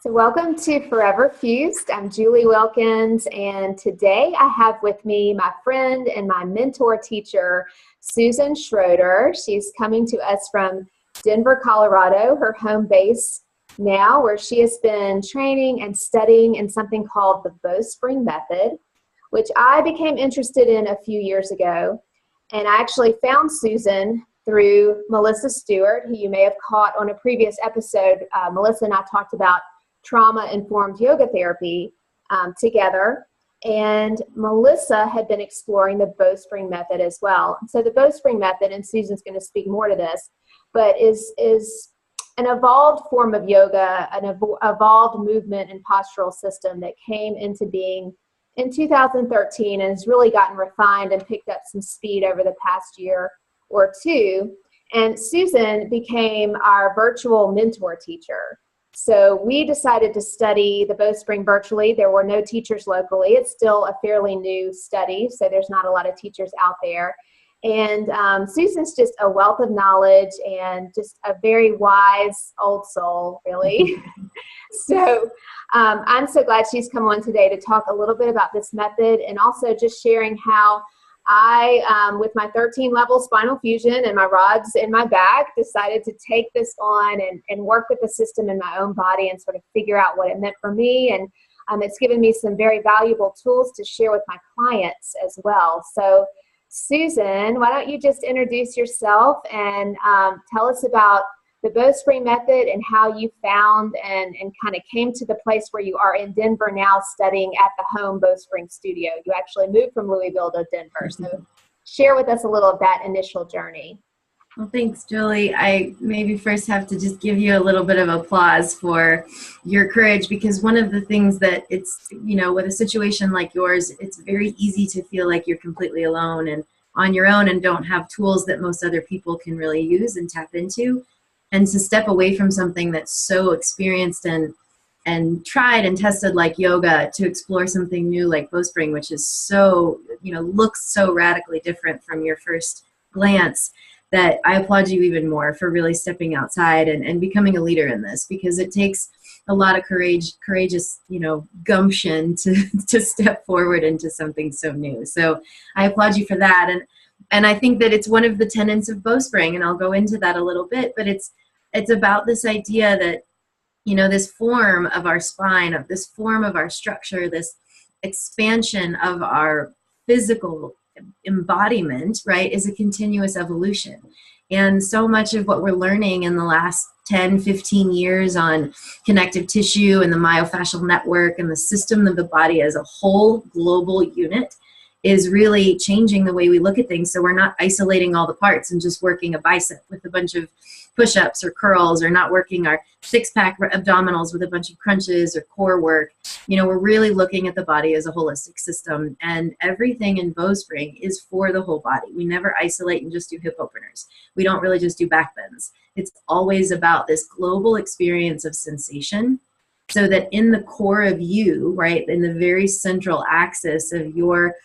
So welcome to Forever Fused. I'm Julie Wilkins, and today I have with me my friend and my mentor teacher, Susan Schroeder. She's coming to us from Denver, Colorado, her home base now, where she has been training and studying in something called the Bowspring Method, which I became interested in a few years ago. And I actually found Susan through Melissa Stewart, who you may have caught on a previous episode. Melissa and I talked about trauma-informed yoga therapy together, and Melissa had been exploring the Bowspring Method as well. So the Bowspring Method, and Susan's going to speak more to this, but is an evolved form of yoga, an evolved movement and postural system that came into being in 2013 and has really gotten refined and picked up some speed over the past year or two. And Susan became our virtual mentor teacher. So we decided to study the Bowspring virtually. There were no teachers locally. It's still a fairly new study, so there's not a lot of teachers out there. And Susan's just a wealth of knowledge and just a very wise old soul, really. So I'm so glad she's come on today to talk a little bit about this method, and also just sharing how I, with my 13-level spinal fusion and my rods in my back, decided to take this on and work with the system in my own body and sort of figure out what it meant for me. And it's given me some very valuable tools to share with my clients as well. So Susan, why don't you just introduce yourself and tell us about the Bowspring Method and how you found and kind of came to the place where you are in Denver now, studying at the home Bowspring studio. You actually moved from Louisville to Denver. So share with us a little of that initial journey. Well, thanks, Julie. I maybe first have to just give you a little bit of applause for your courage, because one of the things that it's, with a situation like yours, it's very easy to feel like you're completely alone and on your own and don't have tools that most other people can really use and tap into. And to step away from something that's so experienced and tried and tested like yoga to explore something new like Bowspring, which is so, looks so radically different from your first glance, that I applaud you even more for really stepping outside and becoming a leader in this, because it takes a lot of courageous, gumption to step forward into something so new. So I applaud you for that. And I think that it's one of the tenets of Bowspring, and I'll go into that a little bit, but it's about this idea that, this form of our spine, of this form of our structure, this expansion of our physical embodiment, right, is a continuous evolution. And so much of what we're learning in the last 10, 15 years on connective tissue and the myofascial network and the system of the body as a whole global unit is really changing the way we look at things. So we're not isolating all the parts and just working a bicep with a bunch of push-ups or curls, or not working our six-pack abdominals with a bunch of crunches or core work. We're really looking at the body as a holistic system, and everything in Bowspring is for the whole body. We never isolate and just do hip openers. We don't really just do back bends. It's always about this global experience of sensation, so that in the core of you, right, in the very central axis of your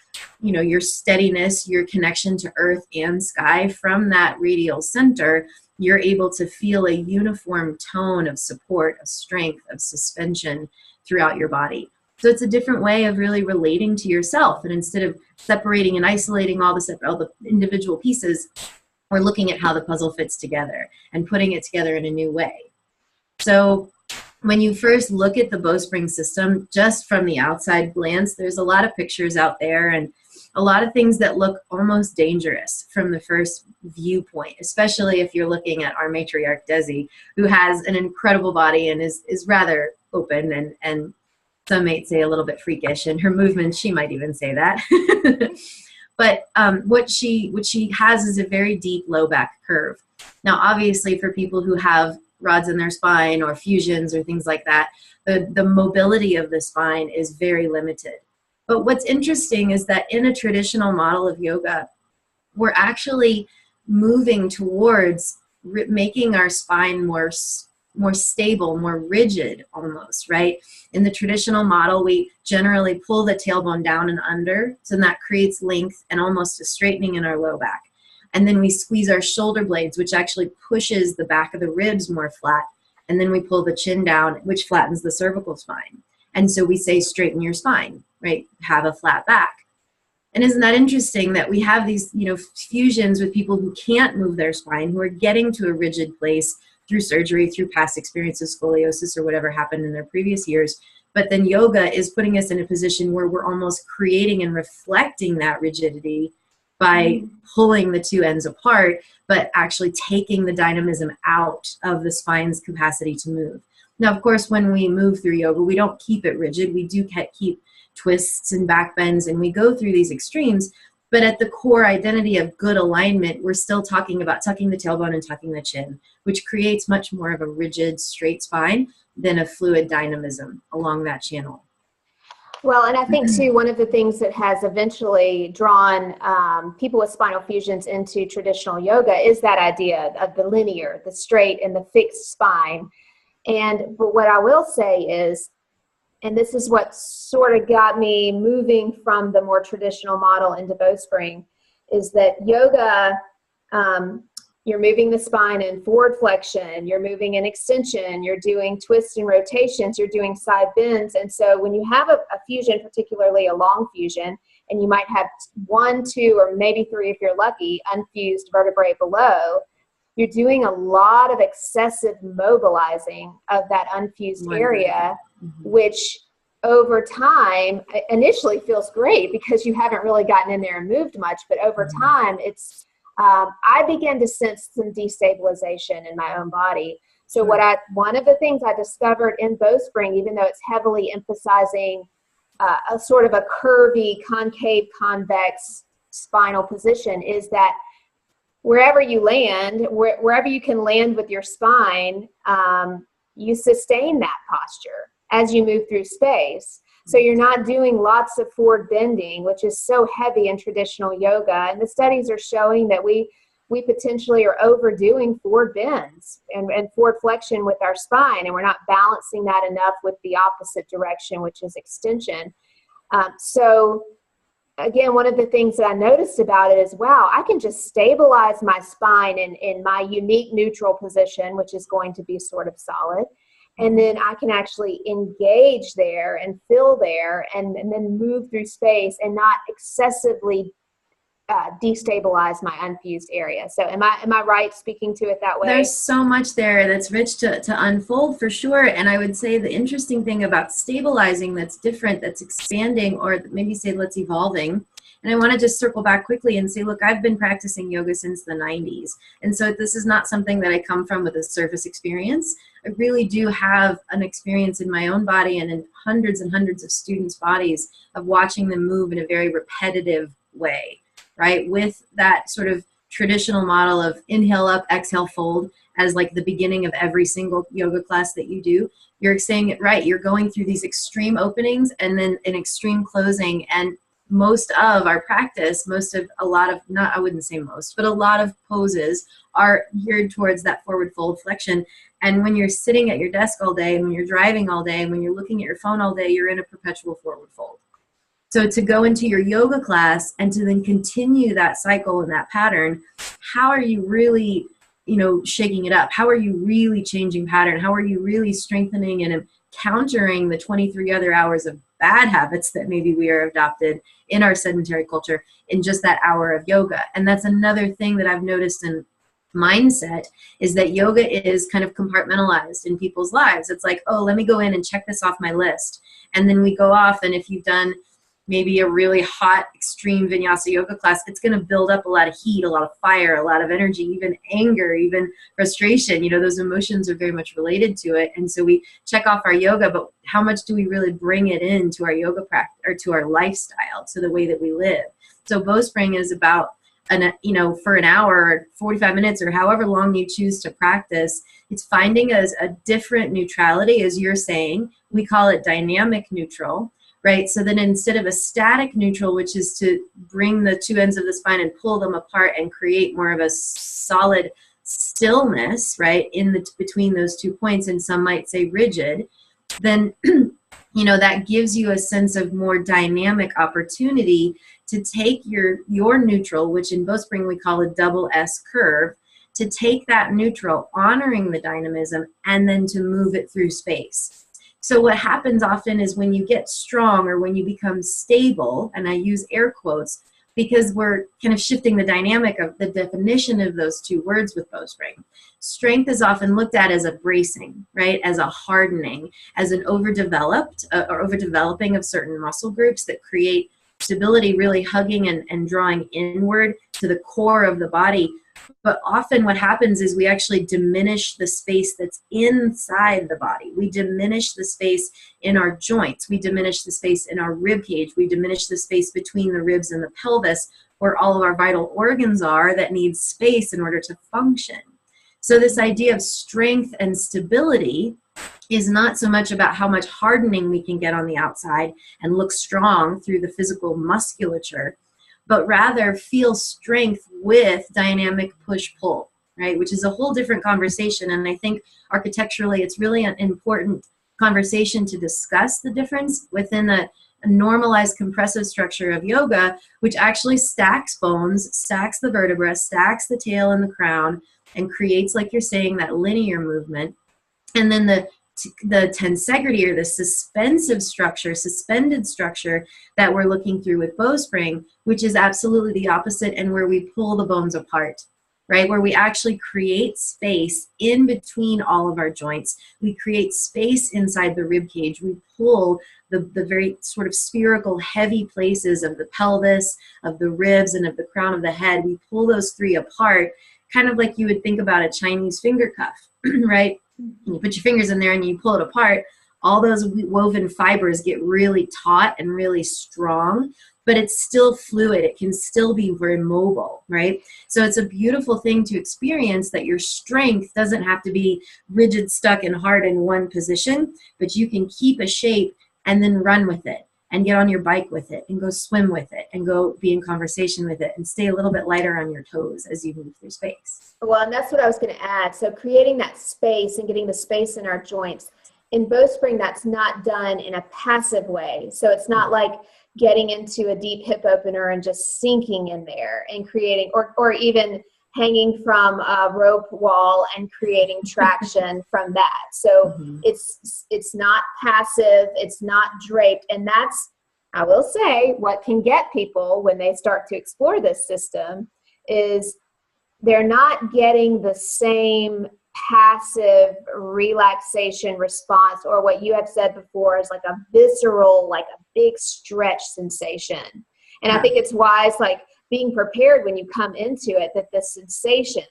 steadiness, your connection to earth and sky, from that radial center, you're able to feel a uniform tone of support, of strength, of suspension throughout your body. So it's a different way of really relating to yourself. And instead of separating and isolating all the individual pieces, we're looking at how the puzzle fits together and putting it together in a new way. So when you first look at the Bowspring system, just from the outside glance, there's a lot of pictures out there and a lot of things that look almost dangerous from the first viewpoint, especially if you're looking at our matriarch, Desi, who has an incredible body and is rather open and some might say a little bit freakish. And her movements, she might even say that. But what she has is a very deep low back curve. Now, obviously, for people who have rods in their spine or fusions or things like that, the mobility of the spine is very limited. But what's interesting is that in a traditional model of yoga, we're actually moving towards making our spine more stable, more rigid almost, right? In the traditional model, we generally pull the tailbone down and under, so that creates length and almost a straightening in our low back. And then we squeeze our shoulder blades, which actually pushes the back of the ribs more flat. And then we pull the chin down, which flattens the cervical spine. And so we say, straighten your spine, right? Have a flat back. And isn't that interesting that we have these, fusions with people who can't move their spine, who are getting to a rigid place through surgery, through past experiences, scoliosis, or whatever happened in their previous years. But then yoga is putting us in a position where we're almost creating and reflecting that rigidity by pulling the two ends apart, but actually taking the dynamism out of the spine's capacity to move. Now, of course, when we move through yoga, we don't keep it rigid. We do keep twists and back bends, and we go through these extremes. But at the core identity of good alignment, we're still talking about tucking the tailbone and tucking the chin, which creates much more of a rigid, straight spine than a fluid dynamism along that channel. Well, and I think, too, one of the things that has eventually drawn people with spinal fusions into traditional yoga is that idea of the linear, the straight, and the fixed spine. But what I will say is, and this is what sort of got me moving from the more traditional model into Bowspring, is that yoga, you're moving the spine in forward flexion, you're moving in extension, you're doing twists and rotations, you're doing side bends. And so when you have a fusion, particularly a long fusion, and you might have 1, 2, or maybe 3 if you're lucky, unfused vertebrae below, you're doing a lot of excessive mobilizing of that unfused area, which over time initially feels great because you haven't really gotten in there and moved much, but over time it's I began to sense some destabilization in my own body. So one of the things I discovered in Bowspring, even though it's heavily emphasizing a sort of a curvy, concave, convex spinal position, is that wherever you land, wherever you can land with your spine, you sustain that posture as you move through space. So you're not doing lots of forward bending, which is so heavy in traditional yoga. And the studies are showing that we potentially are overdoing forward bends and forward flexion with our spine, and we're not balancing that enough with the opposite direction, which is extension. So again, one of the things that I noticed about it is, wow, I can just stabilize my spine in my unique neutral position, which is going to be sort of solid. And then I can actually engage there and fill there and then move through space and not excessively destabilize my unfused area. So am I right speaking to it that way? There's so much there that's rich to unfold for sure. And I would say the interesting thing about stabilizing that's different, that's expanding, or maybe say let's evolving. And I want to just circle back quickly and say, look, I've been practicing yoga since the 90s. And so this is not something that I come from with a surface experience. I really do have an experience in my own body and in hundreds and hundreds of students' bodies of watching them move in a very repetitive way, right? With that sort of traditional model of inhale up, exhale fold as like the beginning of every single yoga class that you do. You're saying it right. You're going through these extreme openings and then an extreme closing. And most of our practice, a lot of poses are geared towards that forward fold flexion. And when you're sitting at your desk all day, and when you're driving all day, and when you're looking at your phone all day, you're in a perpetual forward fold. So to go into your yoga class and to then continue that cycle and that pattern, how are you really, shaking it up? How are you really changing pattern? How are you really strengthening and countering the 23 other hours of bad habits that maybe we are adopted in our sedentary culture in just that hour of yoga? And that's another thing that I've noticed in mindset, is that yoga is kind of compartmentalized in people's lives. It's like, oh, let me go in and check this off my list. And then we go off, and if you've done maybe a really hot, extreme vinyasa yoga class, it's going to build up a lot of heat, a lot of fire, a lot of energy, even anger, even frustration. Those emotions are very much related to it. And so we check off our yoga, but how much do we really bring it into our yoga practice or to our lifestyle, to the way that we live? So Bowspring is about, for an hour or 45 minutes or however long you choose to practice, it's finding a different neutrality, as you're saying. We call it dynamic neutral. Right? So then instead of a static neutral, which is to bring the two ends of the spine and pull them apart and create more of a solid stillness, right, between those 2 points, and some might say rigid, then that gives you a sense of more dynamic opportunity to take your neutral, which in Bowspring we call a double S curve, to take that neutral, honoring the dynamism, and then to move it through space. So what happens often is when you get strong or when you become stable, and I use air quotes because we're kind of shifting the dynamic of the definition of those two words with Bowspring. Strength is often looked at as a bracing, right? As a hardening, as an overdeveloped or overdeveloping of certain muscle groups that create stability, really hugging and drawing inward to the core of the body. But often what happens is we actually diminish the space that's inside the body. We diminish the space in our joints. We diminish the space in our rib cage. We diminish the space between the ribs and the pelvis, where all of our vital organs are that need space in order to function. So this idea of strength and stability is not so much about how much hardening we can get on the outside and look strong through the physical musculature, but rather feel strength with dynamic push-pull, right? Which is a whole different conversation. And I think architecturally, it's really an important conversation to discuss the difference within a normalized compressive structure of yoga, which actually stacks bones, stacks the vertebra, stacks the tail and the crown, and creates, like you're saying, that linear movement. And then the tensegrity, or the suspensive structure, suspended structure that we're looking through with Bowspring, which is absolutely the opposite, and where we pull the bones apart, right? Where we actually create space in between all of our joints. We create space inside the rib cage. We pull the very sort of spherical, heavy places of the pelvis, of the ribs, and of the crown of the head. We pull those three apart, kind of like you would think about a Chinese finger cuff, right? You put your fingers in there and you pull it apart, all those woven fibers get really taut and really strong, but it's still fluid. It can still be very mobile, right? So it's a beautiful thing to experience, that your strength doesn't have to be rigid, stuck, and hard in one position, but you can keep a shape and then run with it, and get on your bike with it, and go swim with it, and go be in conversation with it, and stay a little bit lighter on your toes as you move through space. Well, and that's what I was going to add. So creating that space and getting the space in our joints. In Bowspring, that's not done in a passive way. So it's not like getting into a deep hip opener and just sinking in there and creating, or even hanging from a rope wall and creating traction from that. So it's not passive, it's not draped. And that's, I will say, what can get people when they start to explore this system is they're not getting the same passive relaxation response, or what you have said before is like a visceral, like a big stretch sensation. And I think it's wise, like being prepared when you come into it, that the sensations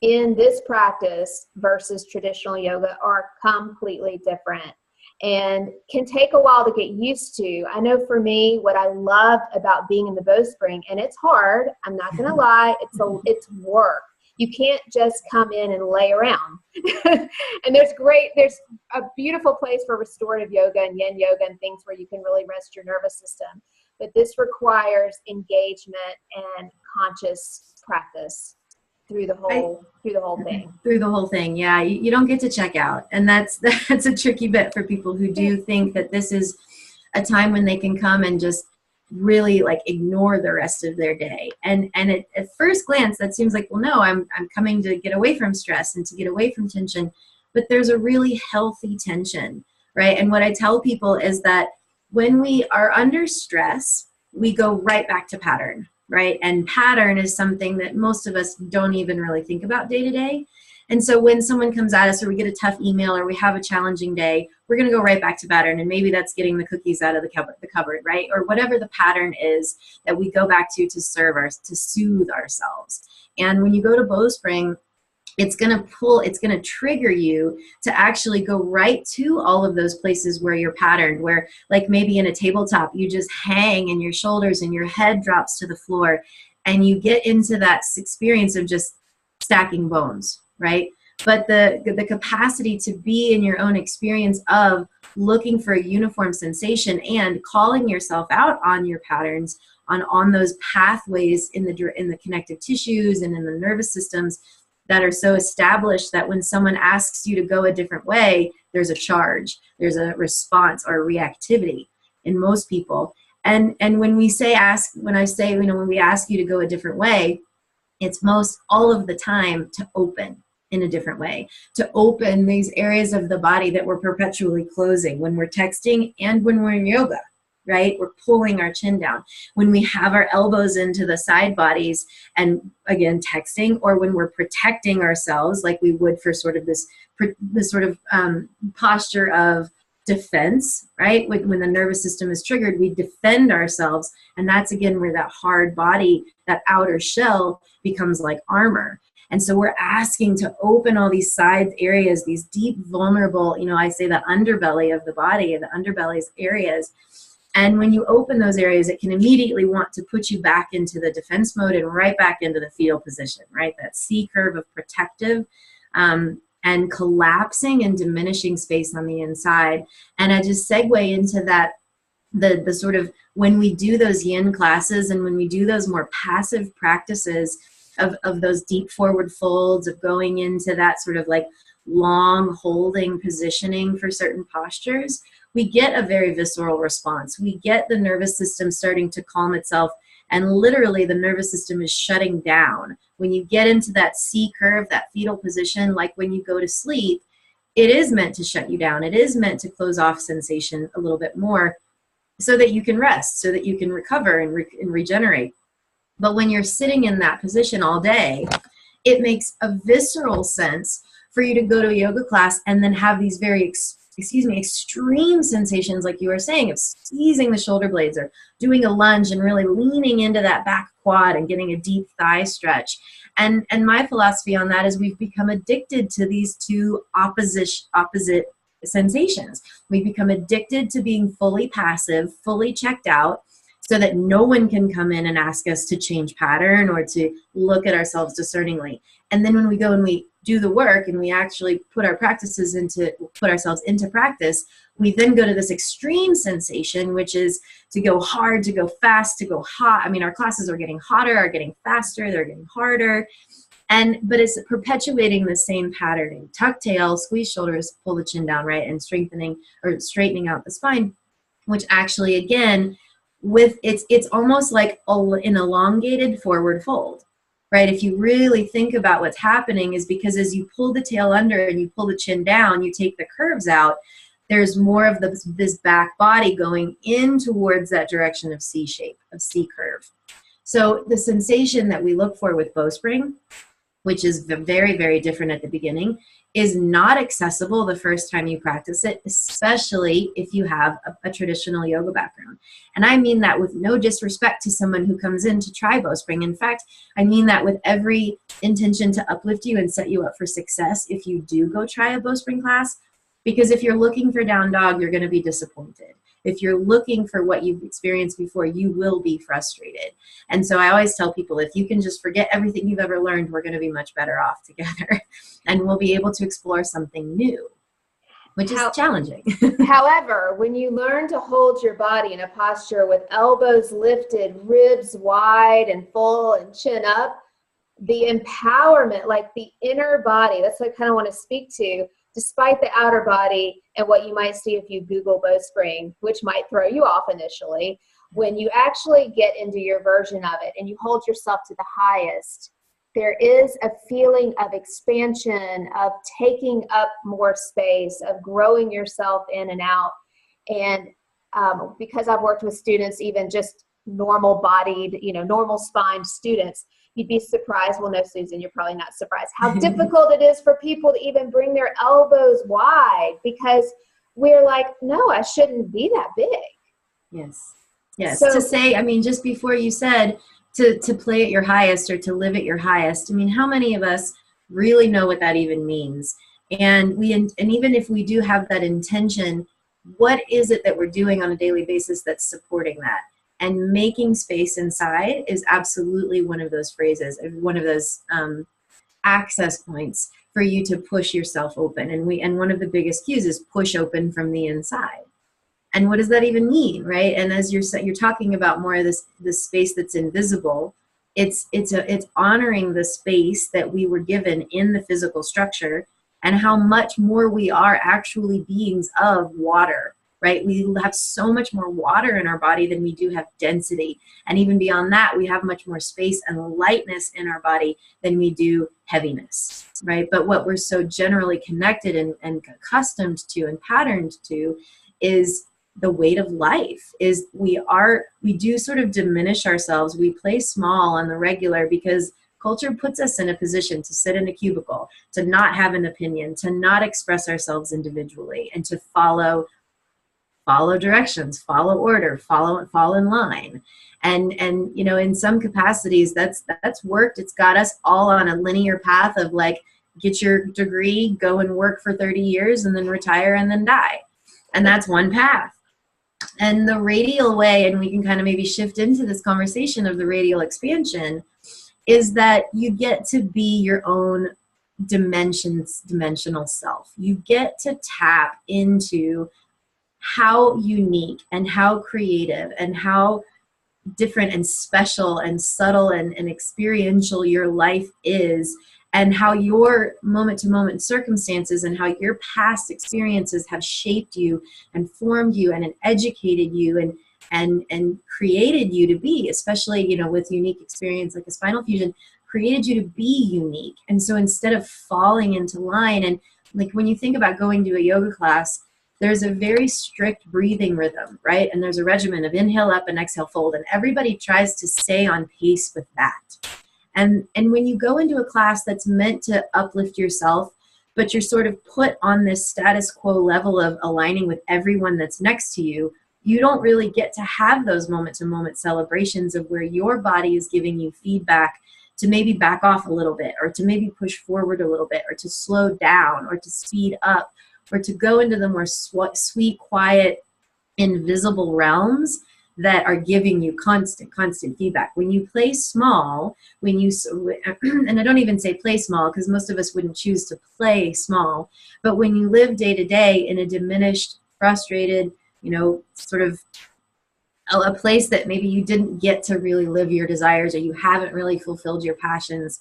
in this practice versus traditional yoga are completely different and can take a while to get used to. I know for me, what I loved about being in the Bowspring, and it's hard, I'm not going to lie, it's work. You can't just come in and lay around. And there's a beautiful place for restorative yoga and yin yoga and things where you can really rest your nervous system. But this requires engagement and conscious practice through the whole thing. Through the whole thing, yeah. You don't get to check out, and that's a tricky bit for people who do think that this is a time when they can come and just really like ignore the rest of their day. And at first glance, that seems like, well, no, I'm coming to get away from stress and to get away from tension. But there's a really healthy tension, right? And what I tell people is that when we are under stress, we go right back to pattern, right? And pattern is something that most of us don't even really think about day to day. And so when someone comes at us, or we get a tough email, or we have a challenging day, we're going to go right back to pattern. And maybe that's getting the cookies out of the cupboard, right? Or whatever the pattern is that we go back to soothe ourselves. And when you go to Bowspring, it's going to trigger you to actually go right to all of those places where you're patterned, where like maybe in a tabletop, you just hang and your shoulders and your head drops to the floor, and you get into that experience of just stacking bones, right? But the capacity to be in your own experience of looking for a uniform sensation and calling yourself out on your patterns, on those pathways in the connective tissues and in the nervous systems that are so established that when someone asks you to go a different way, there's a charge, there's a response or a reactivity in most people. And when we say when we ask you to go a different way, It's most all of the time to open in a different way, to open these areas of the body that we're perpetually closing when we're texting and when we're in yoga, right? We're pulling our chin down. When we have our elbows into the side bodies and again, texting, or when we're protecting ourselves like we would for sort of this sort of posture of defense, right? When the nervous system is triggered, we defend ourselves. And that's again where that hard body, that outer shell becomes like armor. And so we're asking to open all these side areas, these deep, vulnerable, I say the underbelly of the body, the underbelly's areas. And when you open those areas, it can immediately want to put you back into the defense mode and right back into the fetal position, right? That C curve of protective and collapsing and diminishing space on the inside. And I just segue into that, the sort of, when we do those yin classes and when we do those more passive practices of those deep forward folds, of going into that sort of like long holding positioning for certain postures, we get a very visceral response. We get the nervous system starting to calm itself, and literally the nervous system is shutting down. When you get into that C curve, that fetal position, like when you go to sleep, it is meant to shut you down. It is meant to close off sensation a little bit more so that you can rest, so that you can recover and regenerate. But when you're sitting in that position all day, it makes a visceral sense for you to go to a yoga class and then have these very, extreme sensations, like you were saying, of squeezing the shoulder blades or doing a lunge and really leaning into that back quad and getting a deep thigh stretch. And my philosophy on that is we've become addicted to these two opposite sensations. We become addicted to being fully passive, fully checked out, so that no one can come in and ask us to change pattern or to look at ourselves discerningly. And then when we go and we do the work and we actually put ourselves into practice, we then go to this extreme sensation, which is to go hard, to go fast, to go hot. I mean, our classes are getting hotter, are getting faster, they're getting harder. But it's perpetuating the same patterning. Tuck tail, squeeze shoulders, pull the chin down, right? And strengthening or straightening out the spine, which actually, again, it's almost like an elongated forward fold, right? If you really think about what's happening, is because as you pull the tail under and you pull the chin down, you take the curves out, there's more of this back body going in towards that direction of C shape, of C curve. So the sensation that we look for with Bowspring, which is very, very different at the beginning, is not accessible the first time you practice it, especially if you have a traditional yoga background. And I mean that with no disrespect to someone who comes in to try Bowspring. In fact, I mean that with every intention to uplift you and set you up for success if you do go try a Bowspring class. Because if you're looking for down dog, you're going to be disappointed. If you're looking for what you've experienced before, you will be frustrated. And so I always tell people, if you can just forget everything you've ever learned, we're going to be much better off together. And we'll be able to explore something new, which is challenging. However, when you learn to hold your body in a posture with elbows lifted, ribs wide and full and chin up, the empowerment, like the inner body, that's what I kind of want to speak to, despite the outer body and what you might see if you Google Bowspring, which might throw you off initially, when you actually get into your version of it and you hold yourself to the highest, there is a feeling of expansion, of taking up more space, of growing yourself in and out. And because I've worked with students, even just normal bodied, normal spined students, you'd be surprised. Well, no, Susan, you're probably not surprised how difficult it is for people to even bring their elbows wide, because we're like, no, I shouldn't be that big. Yes. Yes. So, to say, I mean, just before you said to play at your highest or to live at your highest, I mean, how many of us really know what that even means? And even if we do have that intention, what is it that we're doing on a daily basis that's supporting that? And making space inside is absolutely one of those phrases, one of those access points for you to push yourself open. And one of the biggest cues is push open from the inside. And what does that even mean, right? And as you're talking about more of this space that's invisible, it's honoring the space that we were given in the physical structure and how much more we are actually beings of water. right? We have so much more water in our body than we do have density. And even beyond that, we have much more space and lightness in our body than we do heaviness, right? But what we're so generally connected and accustomed to and patterned to is the weight of life. Is we do sort of diminish ourselves. We play small on the regular because culture puts us in a position to sit in a cubicle, to not have an opinion, to not express ourselves individually, and to follow directions, follow order, fall in line. And you know, in some capacities, that's worked. It's got us all on a linear path of like, get your degree, go and work for 30 years, and then retire and then die. And that's one path. And the radial way, and we can kind of maybe shift into this conversation of the radial expansion, is that you get to be your own dimensional self. You get to tap into how unique and how creative and how different and special and subtle and experiential your life is, and how your moment-to-moment circumstances and how your past experiences have shaped you and formed you and educated you and created you to be, especially, you know, with unique experience like a spinal fusion, created you to be unique. And so instead of falling into line, and like when you think about going to a yoga class, there's a very strict breathing rhythm, right? And there's a regimen of inhale up and exhale fold, and everybody tries to stay on pace with that. And when you go into a class that's meant to uplift yourself, but you're sort of put on this status quo level of aligning with everyone that's next to you, you don't really get to have those moment-to-moment celebrations of where your body is giving you feedback to maybe back off a little bit, or to maybe push forward a little bit, or to slow down, or to speed up, or to go into the more sweet, quiet, invisible realms that are giving you constant feedback. When you play small, and I don't even say play small because most of us wouldn't choose to play small, but when you live day to day in a diminished, frustrated, you know, sort of a place that maybe you didn't get to really live your desires, or you haven't really fulfilled your passions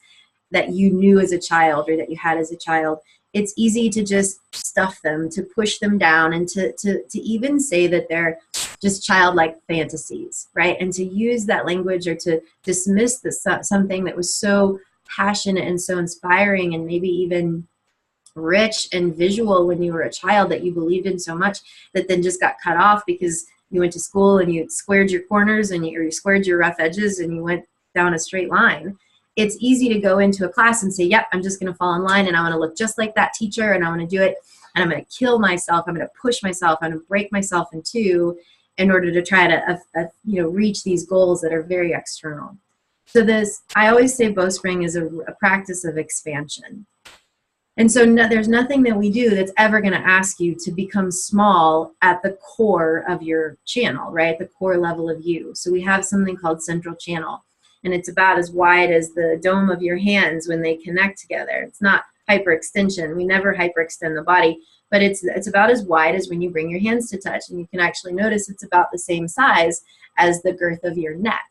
that you knew as a child or that you had as a child, it's easy to just stuff them, to push them down, and to even say that they're just childlike fantasies, right? And to use that language, or to dismiss something that was so passionate and so inspiring and maybe even rich and visual when you were a child, that you believed in so much, that then just got cut off because you went to school and you squared your corners and you squared your rough edges and you went down a straight line. It's easy to go into a class and say, yep, I'm just going to fall in line and I want to look just like that teacher and I want to do it and I'm going to kill myself. I'm going to push myself. I'm going to break myself in two in order to try to reach these goals that are very external. So I always say Bowspring is a practice of expansion. And so there's nothing that we do that's ever going to ask you to become small at the core of your channel, right? The core level of you. So we have something called central channel, and it's about as wide as the dome of your hands when they connect together. It's not hyperextension. We never hyperextend the body, but it's about as wide as when you bring your hands to touch, and you can actually notice it's about the same size as the girth of your neck.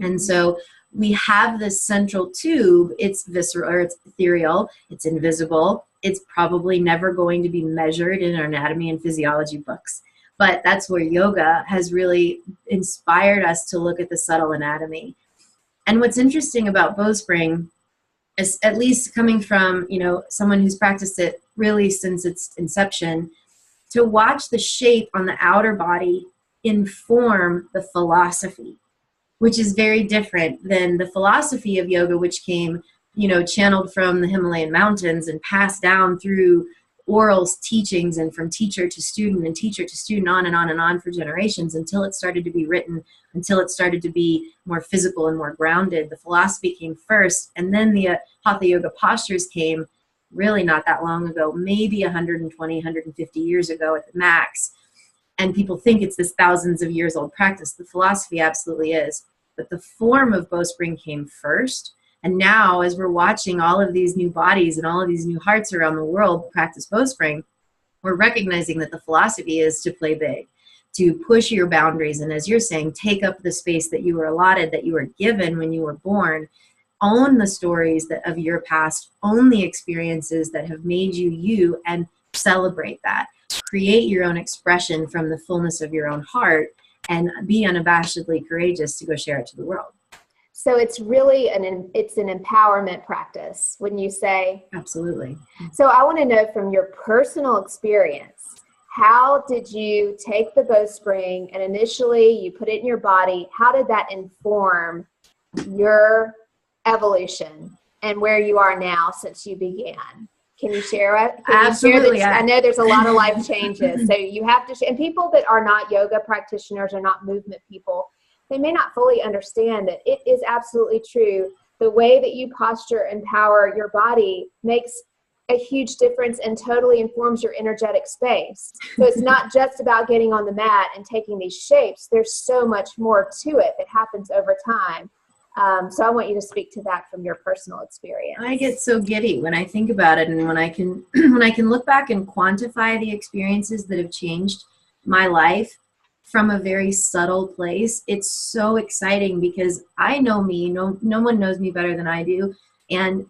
And so we have this central tube. It's visceral, or it's ethereal, it's invisible. It's probably never going to be measured in our anatomy and physiology books. But that's where yoga has really inspired us to look at the subtle anatomy. And what's interesting about Bowspring is, at least coming from, someone who's practiced it really since its inception, to watch the shape on the outer body inform the philosophy, which is very different than the philosophy of yoga, which came, channeled from the Himalayan mountains and passed down through oral teachings and from teacher to student and teacher to student, on and on and on for generations, until it started to be written, until it started to be more physical and more grounded. The philosophy came first, and then the Hatha Yoga postures came really not that long ago, maybe 120, 150 years ago at the max. And people think it's this thousands of years old practice. The philosophy absolutely is. But the form of Bowspring came first. And now, as we're watching all of these new bodies and all of these new hearts around the world practice Bowspring, we're recognizing that the philosophy is to play big, to push your boundaries. And as you're saying, take up the space that you were allotted, that you were given when you were born. Own the stories of your past, own the experiences that have made you you, and celebrate that. create your own expression from the fullness of your own heart and be unabashedly courageous to go share it to the world. So it's really an empowerment practice when you say. Absolutely. So I want to know from your personal experience, how did you take the bowspring and initially you put it in your body? How did that inform your evolution and where you are now since you began? Can you share it? Absolutely. I know there's a lot of life changes. So you have to, and people that are not yoga practitioners or not movement people, they may not fully understand that it is absolutely true. The way that you posture and power your body makes a huge difference and totally informs your energetic space. So it's not just about getting on the mat and taking these shapes. There's so much more to it that happens over time. So I want you to speak to that from your personal experience. I get so giddy when I think about it, and when I can when I can look back and quantify the experiences that have changed my life from a very subtle place. It's so exciting because I know me, no one knows me better than I do. And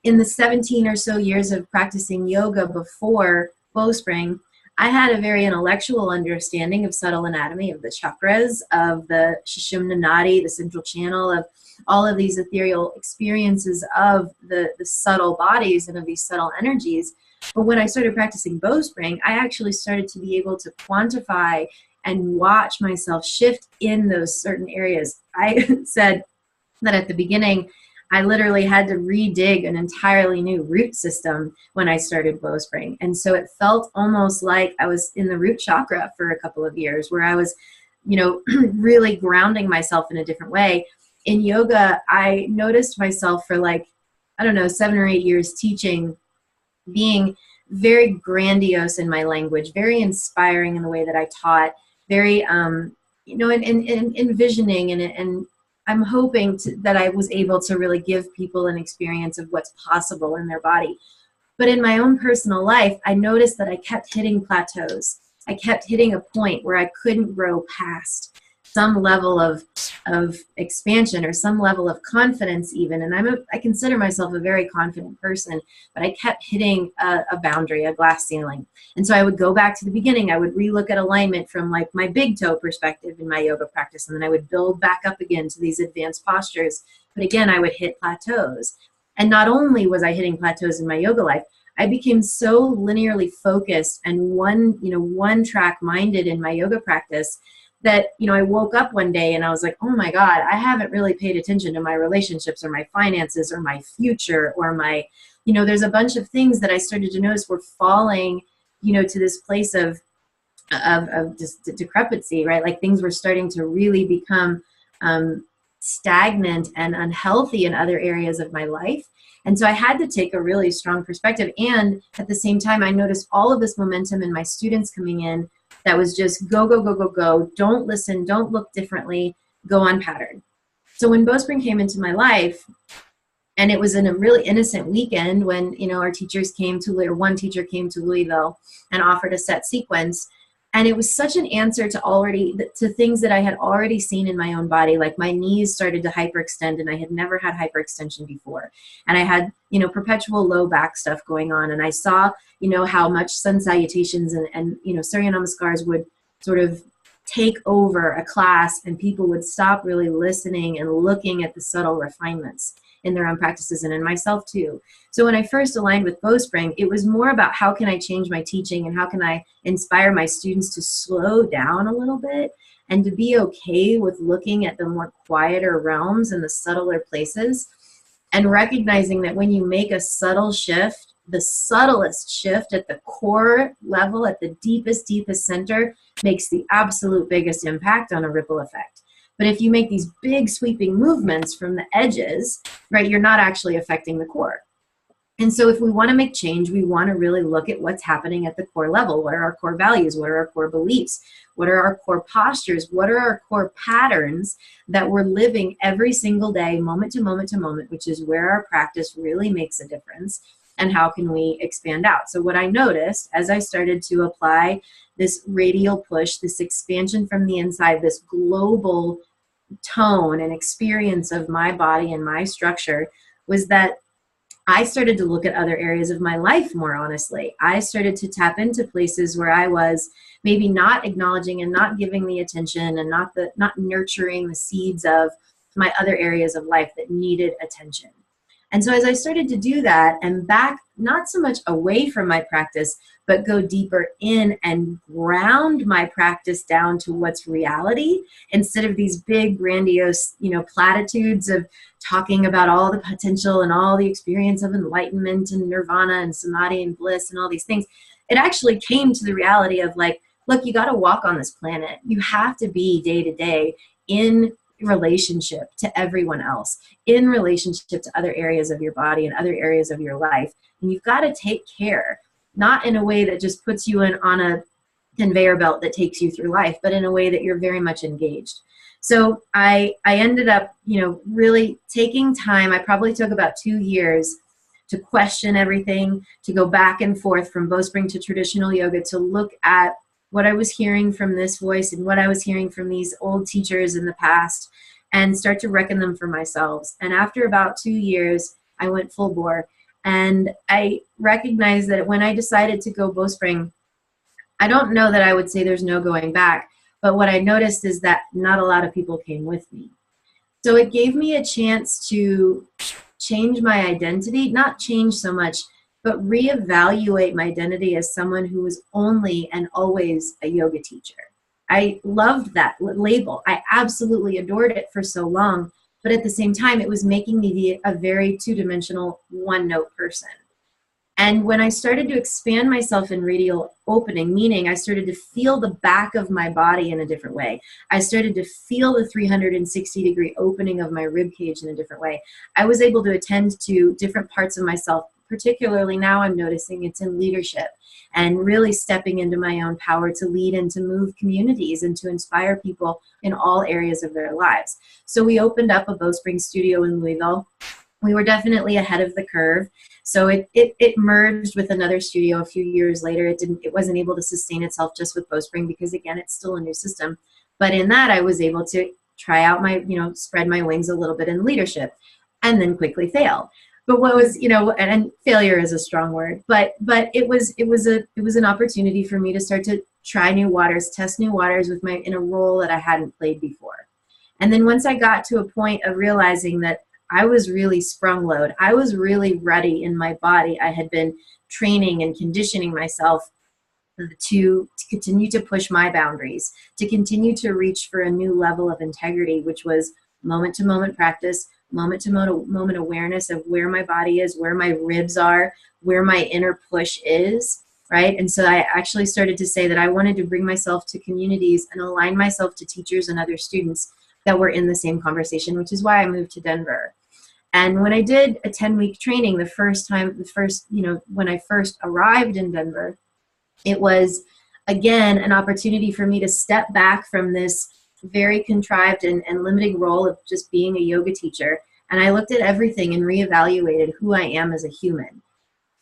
in the 17 or so years of practicing yoga before Bowspring, I had a very intellectual understanding of subtle anatomy, of the chakras, of the Sushumna Nadi, the central channel, of all of these ethereal experiences of the subtle bodies and of these subtle energies. But when I started practicing Bowspring, I actually started to be able to quantify and watch myself shift in those certain areas. I said that at the beginning, I literally had to redig an entirely new root system when I started Bowspring. And so it felt almost like I was in the root chakra for a couple of years, where I was, really grounding myself in a different way. In yoga, I noticed myself for 7 or 8 years teaching, being very grandiose in my language, very inspiring in the way that I taught, very, envisioning, and I'm hoping that I was able to really give people an experience of what's possible in their body. But in my own personal life, I noticed that I kept hitting plateaus. I kept hitting a point where I couldn't grow past some level of expansion or some level of confidence even. And I consider myself a very confident person, but I kept hitting a boundary, a glass ceiling. And so I would go back to the beginning. I would relook at alignment from my big toe perspective in my yoga practice. And then I would build back up again to these advanced postures. But again, I would hit plateaus. And not only was I hitting plateaus in my yoga life, I became so linearly focused and one track minded in my yoga practice that, I woke up one day and I was like, oh my God, I haven't really paid attention to my relationships or my finances or my future or my, there's a bunch of things that I started to notice were falling, to this place of just decrepency, right? Like things were starting to really become stagnant and unhealthy in other areas of my life. And so I had to take a really strong perspective. And at the same time, I noticed all of this momentum in my students coming in that was just go, go, go, go, go. Don't listen. Don't look differently. Go on pattern. So when Bowspring came into my life, and it was in a really innocent weekend when, our teachers came to, or one teacher came to Louisville and offered a set sequence. And it was such an answer to things that I had already seen in my own body. Like my knees started to hyperextend, and I had never had hyperextension before. And I had, perpetual low back stuff going on. And I saw, how much sun salutations and Surya Namaskars would sort of take over a class, and people would stop really listening and looking at the subtle refinements in their own practices, and in myself too. So when I first aligned with Bowspring, it was more about how can I change my teaching and how can I inspire my students to slow down a little bit and to be okay with looking at the more quieter realms and the subtler places, and recognizing that when you make a subtle shift, the subtlest shift at the core level, at the deepest center, makes the absolute biggest impact on a ripple effect. But if you make these big sweeping movements from the edges, right, you're not actually affecting the core. And so if we want to make change, we want to really look at what's happening at the core level. What are our core values? What are our core beliefs? What are our core postures? What are our core patterns that we're living every single day, moment to moment to moment, which is where our practice really makes a difference? And how can we expand out? So what I noticed as I started to apply this radial push, this expansion from the inside, this global tone and experience of my body and my structure, was that I started to look at other areas of my life more honestly. I started to tap into places where I was maybe not acknowledging and not giving the attention and not nurturing the seeds of my other areas of life that needed attention. And so as I started to do that and back, not so much away from my practice, but go deeper in and ground my practice down to what's reality, instead of these big, grandiose, platitudes of talking about all the potential and all the experience of enlightenment and nirvana and samadhi and bliss and all these things. It actually came to the reality of like, look, you got to walk on this planet. You have to be day to day in relationship to everyone else, in relationship to other areas of your body and other areas of your life. And you've got to take care, not in a way that just puts you on a conveyor belt that takes you through life, but in a way that you're very much engaged. So I ended up, really taking time. I probably took about 2 years to question everything, to go back and forth from Bowspring to traditional yoga, to look at what I was hearing from this voice and what I was hearing from these old teachers in the past, and start to reckon them for myself. And after about 2 years, I went full bore. And I recognized that when I decided to go Bowspring, I don't know that I would say there's no going back, but what I noticed is that not a lot of people came with me. So it gave me a chance to change my identity, not change so much, but reevaluate my identity as someone who was only and always a yoga teacher. I loved that label. I absolutely adored it for so long, but at the same time, it was making me a very two-dimensional, one-note person. And when I started to expand myself in radial opening, meaning I started to feel the back of my body in a different way. I started to feel the 360-degree opening of my rib cage in a different way. I was able to attend to different parts of myself. Particularly now I'm noticing it's in leadership and really stepping into my own power to lead and to move communities and to inspire people in all areas of their lives. So we opened up a Bowspring studio in Louisville. We were definitely ahead of the curve. So it merged with another studio a few years later. It wasn't able to sustain itself just with Bowspring because, again, it's still a new system. But in that, I was able to try out my, spread my wings a little bit in leadership and then quickly fail. But what was, and failure is a strong word, but it was an opportunity for me to start to try new waters, test new waters in a role that I hadn't played before. And then once I got to a point of realizing that I was really sprung load, I was really ready in my body. I had been training and conditioning myself to continue to push my boundaries, to continue to reach for a new level of integrity, which was moment-to-moment practice, moment-to-moment awareness of where my body is, where my ribs are, where my inner push is, right? And so I actually started to say that I wanted to bring myself to communities and align myself to teachers and other students that were in the same conversation, which is why I moved to Denver. And when I did a 10-week training when I first arrived in Denver, it was, again, an opportunity for me to step back from this very contrived and limiting role of just being a yoga teacher. And I looked at everything and reevaluated who I am as a human,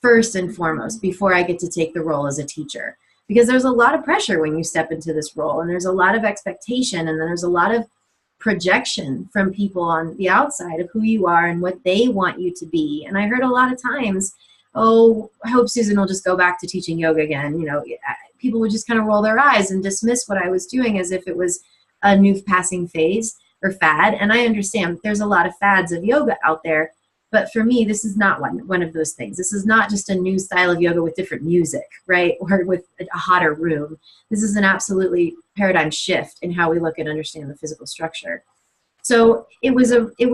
first and foremost, before I get to take the role as a teacher. Because there's a lot of pressure when you step into this role, and there's a lot of expectation, and then there's a lot of projection from people on the outside of who you are and what they want you to be. And I heard a lot of times, oh, I hope Susan will just go back to teaching yoga again. People would just kind of roll their eyes and dismiss what I was doing as if it was a new passing phase or fad. And I understand there's a lot of fads of yoga out there, but for me, this is not one of those things. This is not just a new style of yoga with different music, right? Or with a hotter room. This is an absolutely paradigm shift in how we look and understand the physical structure. So it was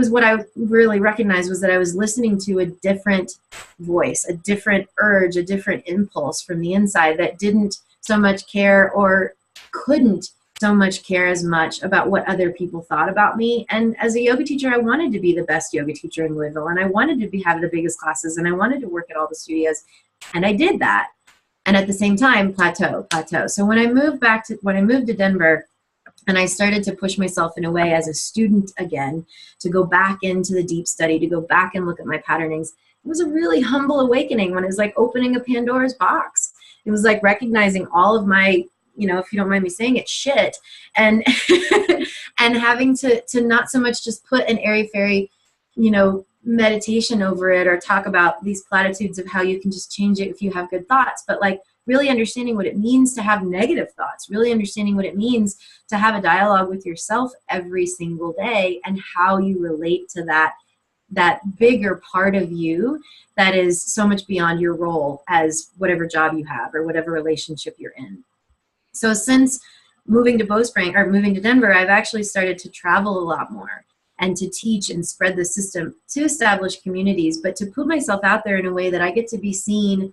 what I really recognized was that I was listening to a different voice, a different urge, a different impulse from the inside that didn't so much care or couldn't so much care as much about what other people thought about me. And as a yoga teacher, I wanted to be the best yoga teacher in Louisville, and I wanted to have the biggest classes, and I wanted to work at all the studios, and I did that. And at the same time, plateau. So when I moved to Denver, and I started to push myself in a way as a student again, to go back into the deep study, to go back and look at my patternings, it was a really humble awakening when it was like opening a Pandora's box. It was like recognizing all of my, if you don't mind me saying it, shit, and and having to not so much just put an airy-fairy, meditation over it or talk about these platitudes of how you can just change it if you have good thoughts, but like really understanding what it means to have negative thoughts, really understanding what it means to have a dialogue with yourself every single day and how you relate to that bigger part of you that is so much beyond your role as whatever job you have or whatever relationship you're in. So since moving to Bowspring or moving to Denver, I've actually started to travel a lot more and to teach and spread the system to establish communities, but to put myself out there in a way that I get to be seen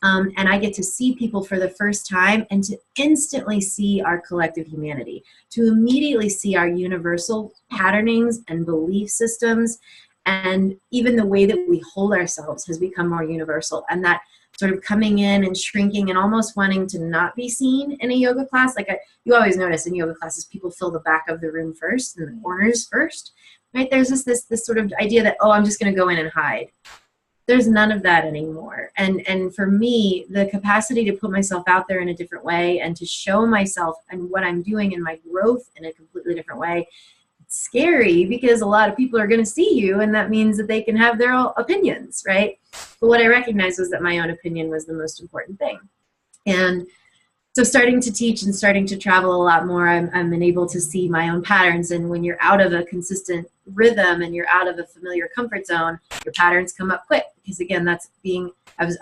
and I get to see people for the first time and to instantly see our collective humanity, to immediately see our universal patternings and belief systems, and even the way that we hold ourselves has become more universal. And that sort of coming in and shrinking and almost wanting to not be seen in a yoga class. Like you always notice in yoga classes, people fill the back of the room first and the corners first, right? There's this sort of idea that, oh, I'm just going to go in and hide. There's none of that anymore. And for me, the capacity to put myself out there in a different way and to show myself and what I'm doing in my growth in a completely different way, it's scary because a lot of people are going to see you, and that means that they can have their own opinions, right? But what I recognized was that my own opinion was the most important thing. And so starting to teach and starting to travel a lot more, I'm able to see my own patterns. And when you're out of a consistent rhythm and you're out of a familiar comfort zone, your patterns come up quick. Because again, that's being, I was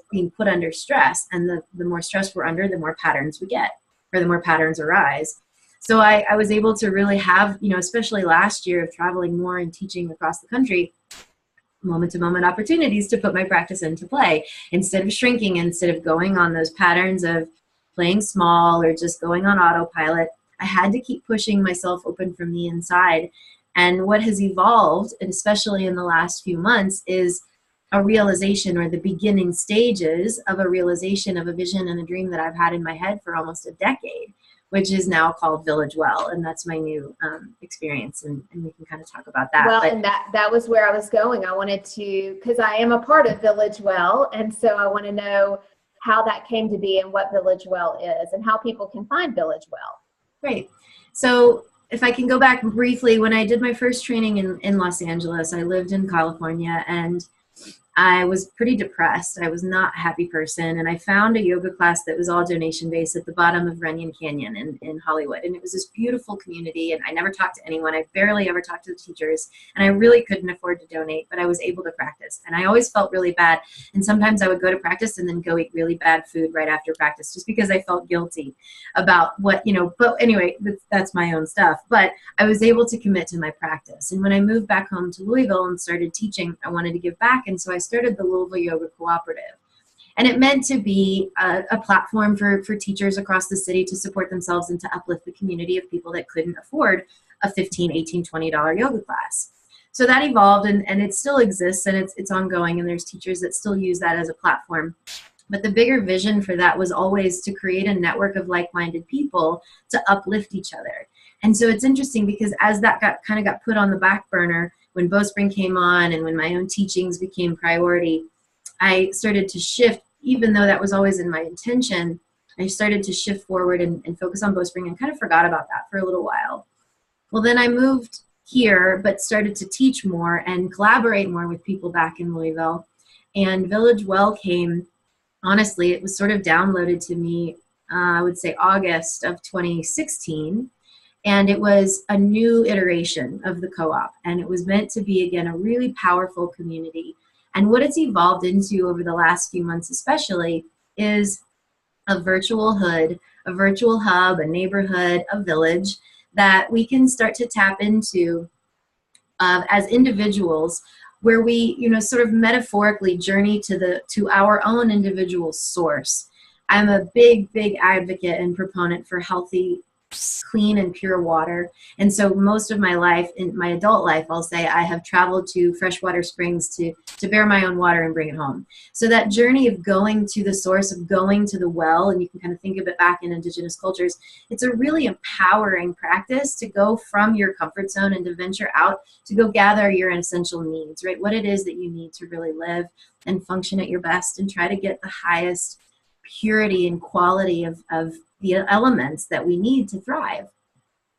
being put under stress. And the more stress we're under, the more patterns we get, or the more patterns arise. So I was able to really have, especially last year of traveling more and teaching across the country, moment-to-moment opportunities to put my practice into play. Instead of shrinking, instead of going on those patterns of playing small or just going on autopilot, I had to keep pushing myself open from the inside. And what has evolved, and especially in the last few months, is a realization, or the beginning stages of a realization of a vision and a dream that I've had in my head for almost a decade, which is now called Village Well. And that's my new experience. And we can kind of talk about that. Well, and that was where I was going. I wanted to, because I am a part of Village Well. And so I want to know how that came to be and what Village Well is and how people can find Village Well. Great. So if I can go back briefly, when I did my first training in Los Angeles, I lived in California, and I was pretty depressed. I was not a happy person. And I found a yoga class that was all donation based at the bottom of Runyon Canyon in Hollywood. And it was this beautiful community. And I never talked to anyone. I barely ever talked to the teachers. And I really couldn't afford to donate, but I was able to practice. And I always felt really bad. And sometimes I would go to practice and then go eat really bad food right after practice, just because I felt guilty about what, but anyway, that's my own stuff. But I was able to commit to my practice. And when I moved back home to Louisville and started teaching, I wanted to give back. And so I started the Louisville Yoga Cooperative. And it meant to be a platform for teachers across the city to support themselves and to uplift the community of people that couldn't afford a $15, $18, $20 yoga class. So that evolved, and it still exists, and it's ongoing, and there's teachers that still use that as a platform. But the bigger vision for that was always to create a network of like-minded people to uplift each other. And so it's interesting because as that got put on the back burner, when Bowspring came on and when my own teachings became priority, I started to shift, even though that was always in my intention. I started to shift forward and focus on Bowspring and kind of forgot about that for a little while. Well, then I moved here, but started to teach more and collaborate more with people back in Louisville. And Village Well came, honestly, it was sort of downloaded to me, I would say August of 2016. And it was a new iteration of the co-op. And it was meant to be, again, a really powerful community. And what it's evolved into over the last few months especially is a virtual hood, a virtual hub, a neighborhood, a village that we can start to tap into as individuals, where we, sort of metaphorically journey to our own individual source. I'm a big advocate and proponent for healthy, clean and pure water. And so most of my life, in my adult life, I'll say I have traveled to freshwater springs to bear my own water and bring it home. So that journey of going to the source, of going to the well, and you can kind of think of it back in indigenous cultures, it's a really empowering practice to go from your comfort zone and to venture out to go gather your essential needs, right? What it is that you need to really live and function at your best and try to get the highest purity and quality of the elements that we need to thrive.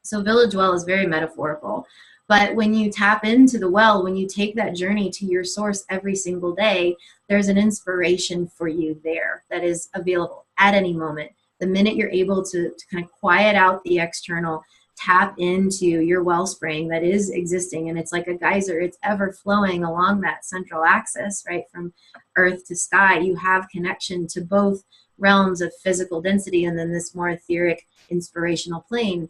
So Village Well is very metaphorical But when you tap into the well, when you take that journey to your source every single day, there's an inspiration for you there that is available at any moment. The minute you're able to kind of quiet out the external, tap into your wellspring that is existing, and it's like a geyser, it's ever flowing along that central axis, right, from earth to sky. You have connection to both realms of physical density and then this more etheric inspirational plane.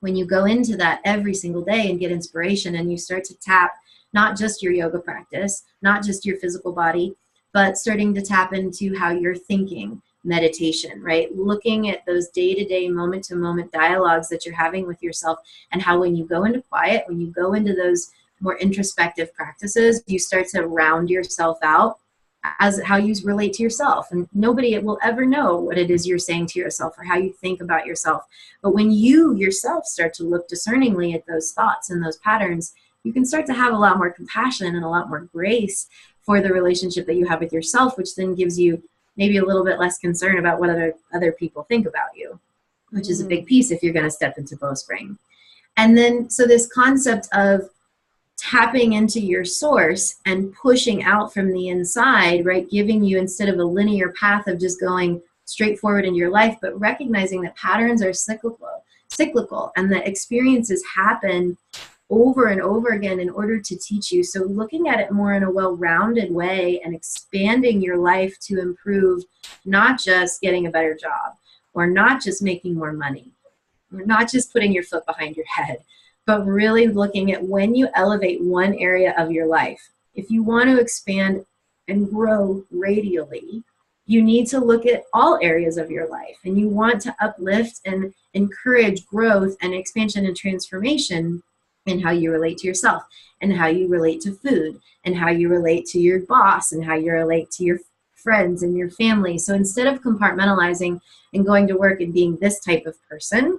When you go into that every single day and get inspiration, and you start to tap not just your yoga practice, not just your physical body, but starting to tap into how you're thinking, meditation, right? Looking at those day-to-day, moment-to-moment dialogues that you're having with yourself, and how when you go into quiet, when you go into those more introspective practices, you start to round yourself out as how you relate to yourself. And nobody will ever know what it is you're saying to yourself or how you think about yourself. But when you yourself start to look discerningly at those thoughts and those patterns, you can start to have a lot more compassion and a lot more grace for the relationship that you have with yourself, which then gives you maybe a little bit less concern about what other people think about you, which is a big piece if you're going to step into Bowspring. And then, so this concept of tapping into your source and pushing out from the inside, right, giving you, instead of a linear path of just going straight forward in your life, but recognizing that patterns are cyclical, and that experiences happen over and over again in order to teach you. So looking at it more in a well-rounded way and expanding your life to improve, not just getting a better job, or not just making more money, or not just putting your foot behind your head, but really looking at when you elevate one area of your life. If you want to expand and grow radially, you need to look at all areas of your life, and you want to uplift and encourage growth and expansion and transformation in how you relate to yourself, and how you relate to food, and how you relate to your boss, and how you relate to your friends and your family. So instead of compartmentalizing and going to work and being this type of person,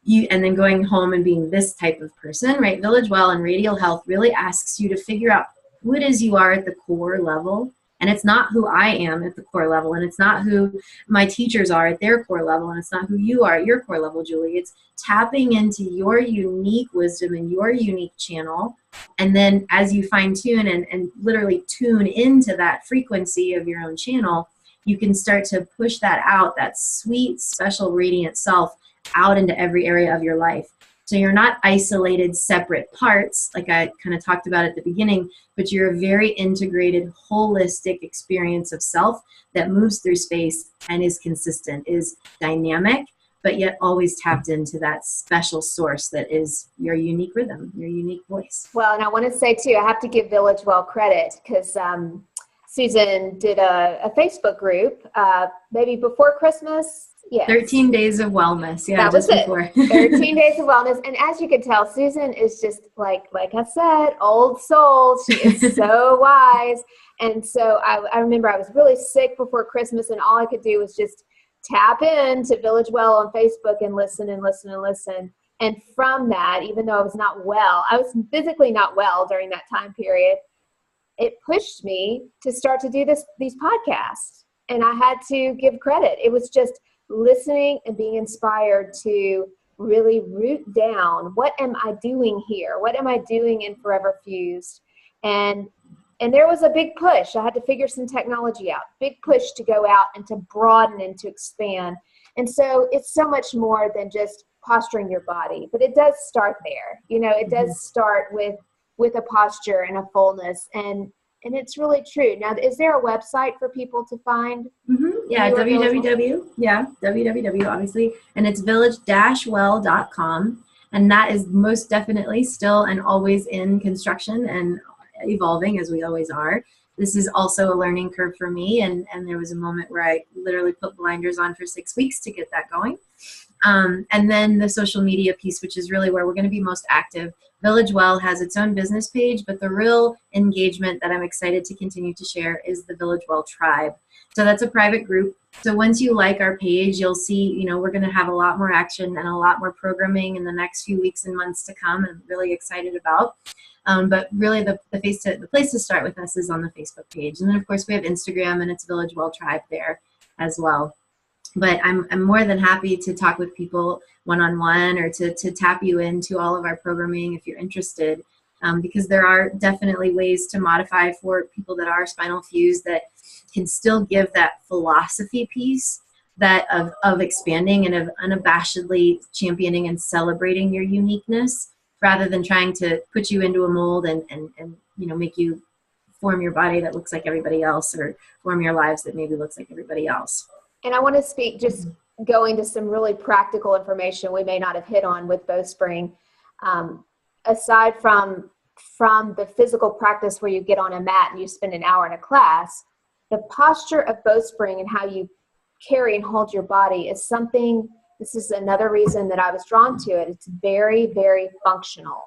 and then going home and being this type of person, right? Village Well and Radial Health really asks you to figure out who it is you are at the core level. And it's not who I am at the core level, and it's not who my teachers are at their core level, and it's not who you are at your core level, Julie. It's tapping into your unique wisdom and your unique channel. And then as you fine tune and literally tune into that frequency of your own channel, you can start to push that out, that sweet, special, radiant self, out into every area of your life. So you're not isolated, separate parts, like I kind of talked about at the beginning, but you're a very integrated, holistic experience of self that moves through space and is consistent, is dynamic, but yet always tapped into that special source that is your unique rhythm, your unique voice. Well, and I want to say too, I have to give Village Well credit, because Susan did a Facebook group maybe before Christmas. Yes. 13 days of wellness. Yeah, that was just it. Before. 13 days of wellness. And as you can tell, Susan is just like I said, old soul. She is so wise. And so I remember I was really sick before Christmas, and all I could do was just tap into Village Well on Facebook and listen and listen and listen. And from that, even though I was not well, I was physically not well during that time period, it pushed me to start to do these podcasts. And I had to give credit. It was just listening and being inspired to really root down, what am I doing here? What am I doing in Forever Fused? And there was a big push. I had to figure some technology out, big push to go out and to broaden and to expand. And so it's so much more than just posturing your body, but it does start there. You know, it does start with a posture and a fullness, and it's really true. Now, is there a website for people to find? Yeah, www, obviously, and it's village-well.com, and that is most definitely still and always in construction and evolving, as we always are. This is also a learning curve for me, and there was a moment where I literally put blinders on for 6 weeks to get that going. And then the social media piece, which is really where we're going to be most active. Village Well has its own business page, but the real engagement that I'm excited to continue to share is the Village Well Tribe. So that's a private group. So once you like our page, you'll see, you know, we're going to have a lot more action and a lot more programming in the next few weeks and months to come. I'm really excited about. But really the place to start with us is on the Facebook page. And then of course we have Instagram, and it's Village Well Tribe there as well. But I'm more than happy to talk with people one-on-one, or to tap you into all of our programming if you're interested, because there are definitely ways to modify for people that are spinal fused that can still give that philosophy piece, that of expanding and of unabashedly championing and celebrating your uniqueness, rather than trying to put you into a mold and make you form your body that looks like everybody else, or form your lives that maybe looks like everybody else. And I want to speak, just go into some really practical information we may not have hit on with Bowspring. Aside from the physical practice where you get on a mat and you spend an hour in a class, the posture of Bowspring and how you carry and hold your body is something, this is another reason that I was drawn to it. It's very, very functional.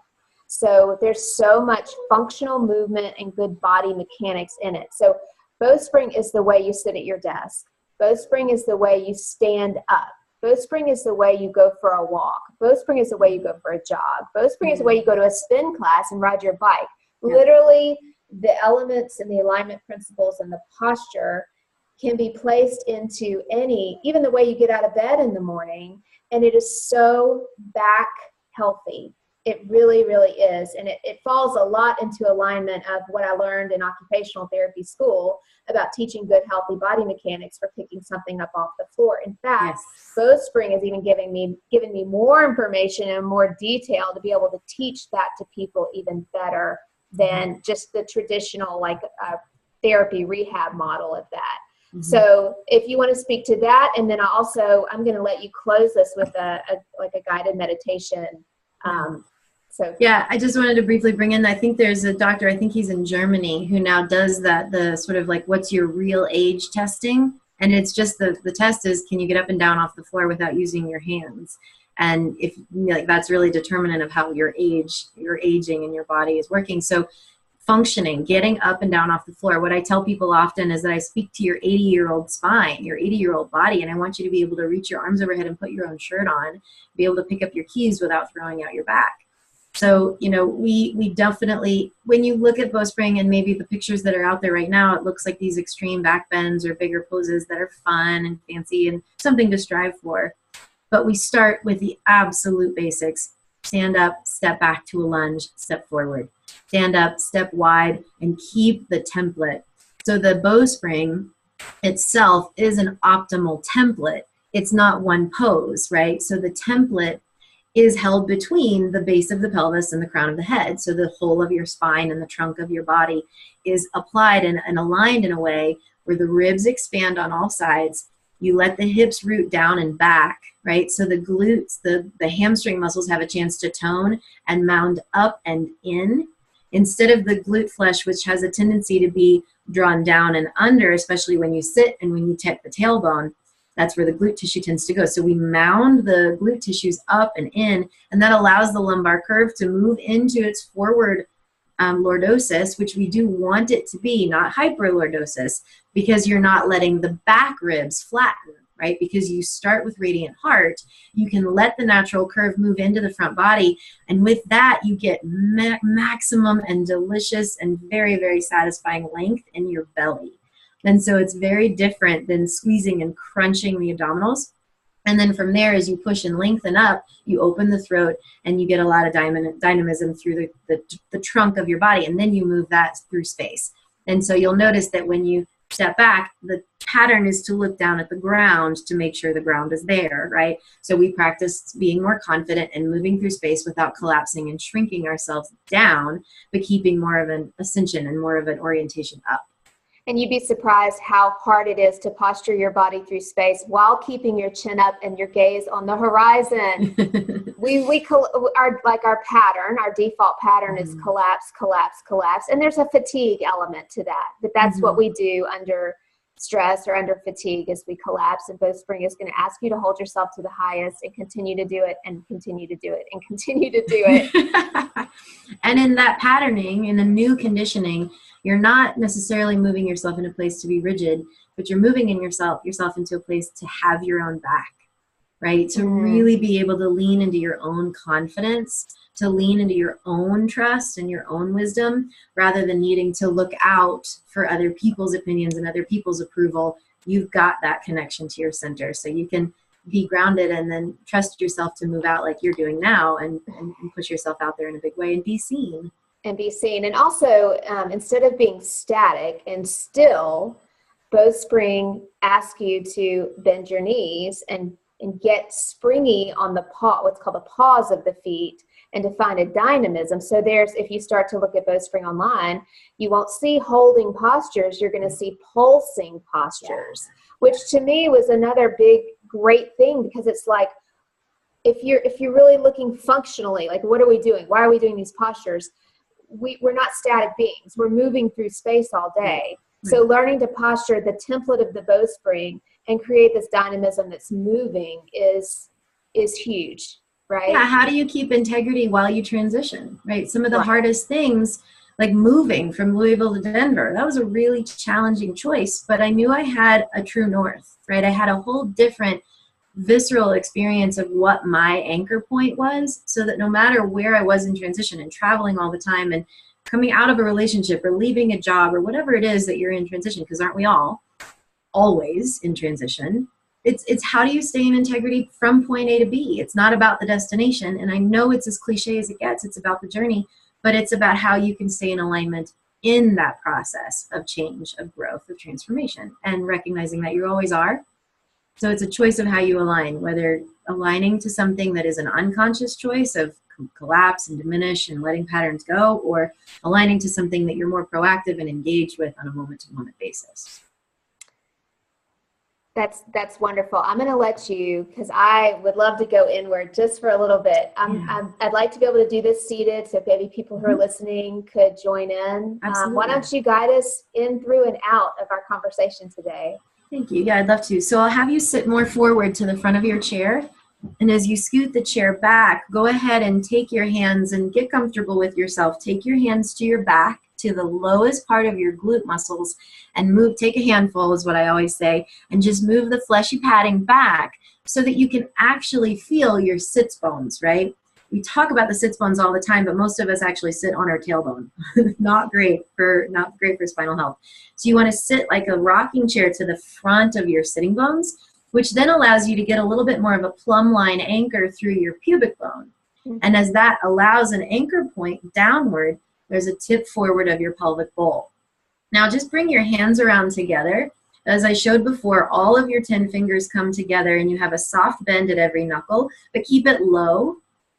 So there's so much functional movement and good body mechanics in it. So Bowspring is the way you sit at your desk. Bowspring is the way you stand up. Bowspring is the way you go for a walk. Bowspring is the way you go for a jog. Bowspring is the way you go to a spin class and ride your bike. Yeah. Literally, the elements and the alignment principles and the posture can be placed into even the way you get out of bed in the morning, and it is so back healthy. It really, really is. And it falls a lot into alignment of what I learned in occupational therapy school about teaching good, healthy body mechanics for picking something up off the floor. In fact, yes, Bowspring is even giving me more information and more detail to be able to teach that to people even better than just the traditional therapy rehab model of that. Mm-hmm. So if you want to speak to that, and then I'm going to let you close this with a guided meditation. Yeah, I just wanted to briefly bring in, I think there's a doctor, I think he's in Germany, who now does the sort of what's your real age testing. And it's just the test is, can you get up and down off the floor without using your hands? And if that's really determinant of how you're aging and your body is working. So functioning, getting up and down off the floor. What I tell people often is that I speak to your 80-year-old spine, your 80-year-old body, and I want you to be able to reach your arms overhead and put your own shirt on, be able to pick up your keys without throwing out your back. So, we definitely, when you look at Bowspring and maybe the pictures that are out there right now, it looks like these extreme back bends or bigger poses that are fun and fancy and something to strive for. But we start with the absolute basics. Stand up, step back to a lunge, step forward. Stand up, step wide, and keep the template. So the Bowspring itself is an optimal template. It's not one pose, right? So the template is held between the base of the pelvis and the crown of the head. So the whole of your spine and the trunk of your body is applied and aligned in a way where the ribs expand on all sides. You let the hips root down and back, right? So the glutes, the hamstring muscles have a chance to tone and mound up and in, instead of the glute flesh, which has a tendency to be drawn down and under, especially when you sit and when you tap the tailbone. That's where the glute tissue tends to go. So we mound the glute tissues up and in, and that allows the lumbar curve to move into its forward lordosis, which we do want it to be, not hyperlordosis, because you're not letting the back ribs flatten, right? Because you start with radiant heart, you can let the natural curve move into the front body, and with that you get maximum and delicious and very, very satisfying length in your belly. And so it's very different than squeezing and crunching the abdominals. And then from there, as you push and lengthen up, you open the throat and you get a lot of dynamism through the trunk of your body. And then you move that through space. And so you'll notice that when you step back, the pattern is to look down at the ground to make sure the ground is there, right? So we practice being more confident and moving through space without collapsing and shrinking ourselves down, but keeping more of an ascension and more of an orientation up. And you'd be surprised how hard it is to posture your body through space while keeping your chin up and your gaze on the horizon. Our pattern, our default pattern is collapse, collapse, collapse. And there's a fatigue element to that. But that's what we do under stress or under fatigue, is we collapse. And Bowspring is going to ask you to hold yourself to the highest and continue to do it and continue to do it and continue to do it. And in that patterning, in the new conditioning, you're not necessarily moving yourself in a place to be rigid, but you're moving yourself into a place to have your own back, right? To really be able to lean into your own confidence, to lean into your own trust and your own wisdom, rather than needing to look out for other people's opinions and other people's approval you've got that connection to your center. So you can be grounded and then trust yourself to move out like you're doing now, and push yourself out there in a big way and be seen. And be seen. And also, instead of being static and still, Bowspring asks you to bend your knees and get springy on the paw, what's called the paws of the feet, and to find a dynamism. So if you start to look at Bowspring online, you won't see holding postures, you're going to see pulsing postures, which to me was another great thing, because it's like, if you're really looking functionally, like, what are we doing? Why are we doing these postures? We're not static beings. We're moving through space all day. So learning to posture the template of the bowspring and create this dynamism that's moving is huge, right? Yeah, how do you keep integrity while you transition, right? Some of the hardest things, like moving from Louisville to Denver, that was a really challenging choice, but I knew I had a true north, right? I had a whole different visceral experience of what my anchor point was, so that no matter where I was in transition and traveling all the time and coming out of a relationship or leaving a job or whatever it is that you're in transition, because aren't we all always in transition? It's how do you stay in integrity from point A to B? It's not about the destination, and I know it's as cliche as it gets. It's about the journey, but it's about how you can stay in alignment in that process of change, of growth, of transformation, and recognizing that you always are. So it's a choice of how you align, whether aligning to something that is an unconscious choice of collapse and diminish and letting patterns go, or aligning to something that you're more proactive and engaged with on a moment-to-moment basis. That's wonderful. I'm going to let you, because I would love to go inward just for a little bit. I'd like to be able to do this seated, so maybe people who are listening could join in. Why don't you guide us in, through, and out of our conversation today? Thank you. Yeah, I'd love to. So I'll have you sit more forward to the front of your chair. And as you scoot the chair back, go ahead and take your hands and get comfortable with yourself. Take your hands to your back, to the lowest part of your glute muscles, and move, take a handful is what I always say, and just move the fleshy padding back so that you can actually feel your sits bones, right? We talk about the sits bones all the time, but most of us actually sit on our tailbone. Not great for spinal health. So you want to sit like a rocking chair to the front of your sitting bones, which then allows you to get a little bit more of a plumb line anchor through your pubic bone. And as that allows an anchor point downward, there's a tip forward of your pelvic bowl. Now just bring your hands around together. As I showed before, all of your 10 fingers come together and you have a soft bend at every knuckle, but keep it low,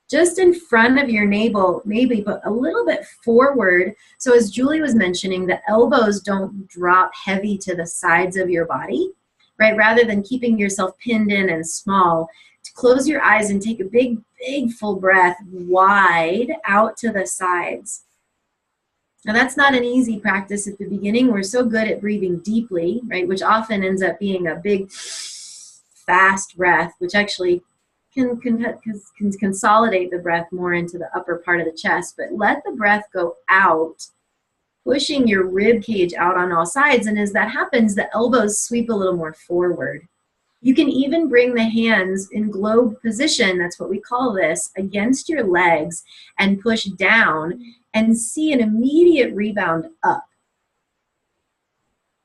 just in front of your navel, maybe, but a little bit forward. So as Julie was mentioning, the elbows don't drop heavy to the sides of your body, right? Rather than keeping yourself pinned in and small, to close your eyes and take a big, big full breath wide out to the sides. Now that's not an easy practice at the beginning. We're so good at breathing deeply, right? Which often ends up being a big, fast breath, which actually can consolidate the breath more into the upper part of the chest. But let the breath go out, pushing your rib cage out on all sides. And as that happens, the elbows sweep a little more forward. You can even bring the hands in globe position, that's what we call this, against your legs and push down and see an immediate rebound up.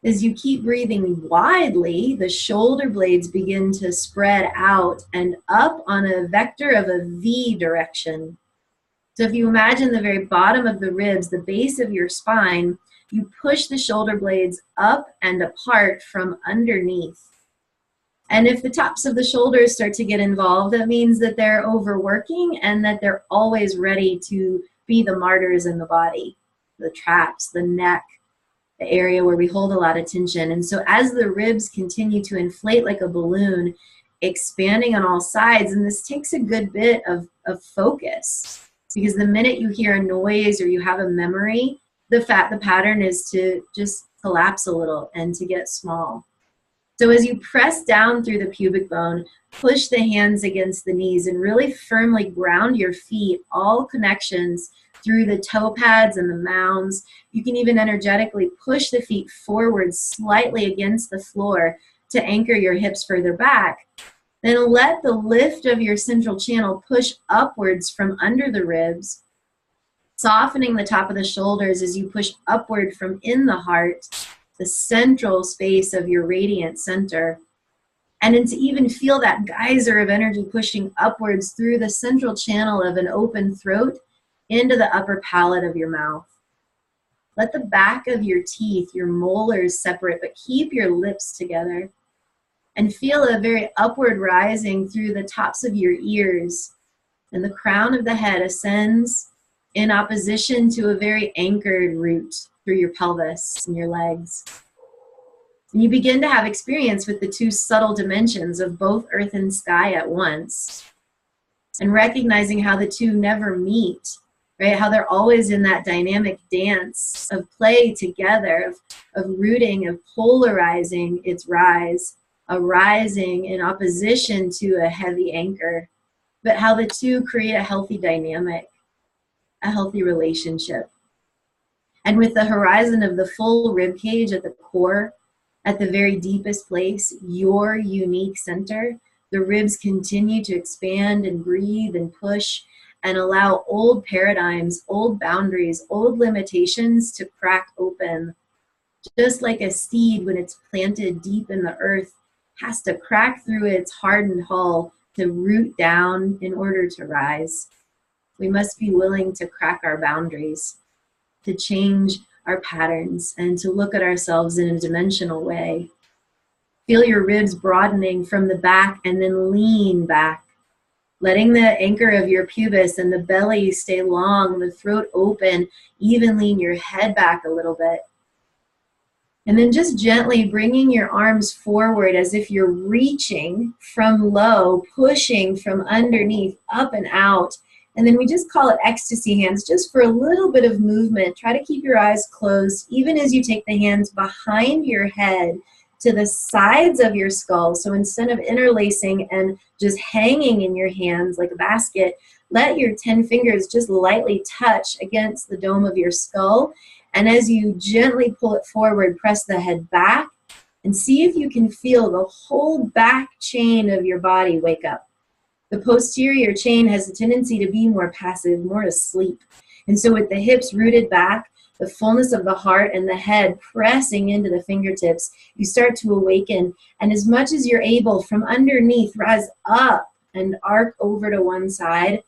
As you keep breathing widely, the shoulder blades begin to spread out and up on a vector of a V direction. So if you imagine the very bottom of the ribs, the base of your spine, you push the shoulder blades up and apart from underneath. And if the tops of the shoulders start to get involved, that means that they're overworking and that they're always ready to be the martyrs in the body, the traps, the neck, the area where we hold a lot of tension. And so as the ribs continue to inflate like a balloon, expanding on all sides, and this takes a good bit of focus, because the minute you hear a noise or you have a memory, the pattern is to just collapse a little and to get small. So as you press down through the pubic bone, push the hands against the knees and really firmly ground your feet, all connections through the toe pads and the mounds. You can even energetically push the feet forward slightly against the floor to anchor your hips further back. Then let the lift of your central channel push upwards from under the ribs, softening the top of the shoulders as you push upward from in the heart. the central space of your radiant center. And then to even feel that geyser of energy pushing upwards through the central channel of an open throat into the upper palate of your mouth. Let the back of your teeth, your molars separate, but keep your lips together. And feel a very upward rising through the tops of your ears. And the crown of the head ascends in opposition to a very anchored root through your pelvis and your legs. And you begin to have experience with the two subtle dimensions of both earth and sky at once. And recognizing how the two never meet, right? How they're always in that dynamic dance of play together, of rooting, of polarizing its rise, a rising in opposition to a heavy anchor, but how the two create a healthy dynamic, a healthy relationship. And with the horizon of the full rib cage at the core, at the very deepest place, your unique center, the ribs continue to expand and breathe and push and allow old paradigms, old boundaries, old limitations to crack open. Just like a seed when it's planted deep in the earth has to crack through its hardened hull to root down in order to rise. We must be willing to crack our boundaries, to change our patterns, and to look at ourselves in a dimensional way. Feel your ribs broadening from the back and then lean back, letting the anchor of your pubis and the belly stay long, the throat open, even lean your head back a little bit. And then just gently bringing your arms forward as if you're reaching from low, pushing from underneath, up and out. And then we just call it ecstasy hands, just for a little bit of movement. Try to keep your eyes closed, even as you take the hands behind your head to the sides of your skull. So instead of interlacing and just hanging in your hands like a basket, let your 10 fingers just lightly touch against the dome of your skull. And as you gently pull it forward, press the head back and see if you can feel the whole back chain of your body wake up. The posterior chain has a tendency to be more passive, more asleep. And so with the hips rooted back, the fullness of the heart and the head pressing into the fingertips, you start to awaken. And as much as you're able, from underneath, rise up and arc over to one side.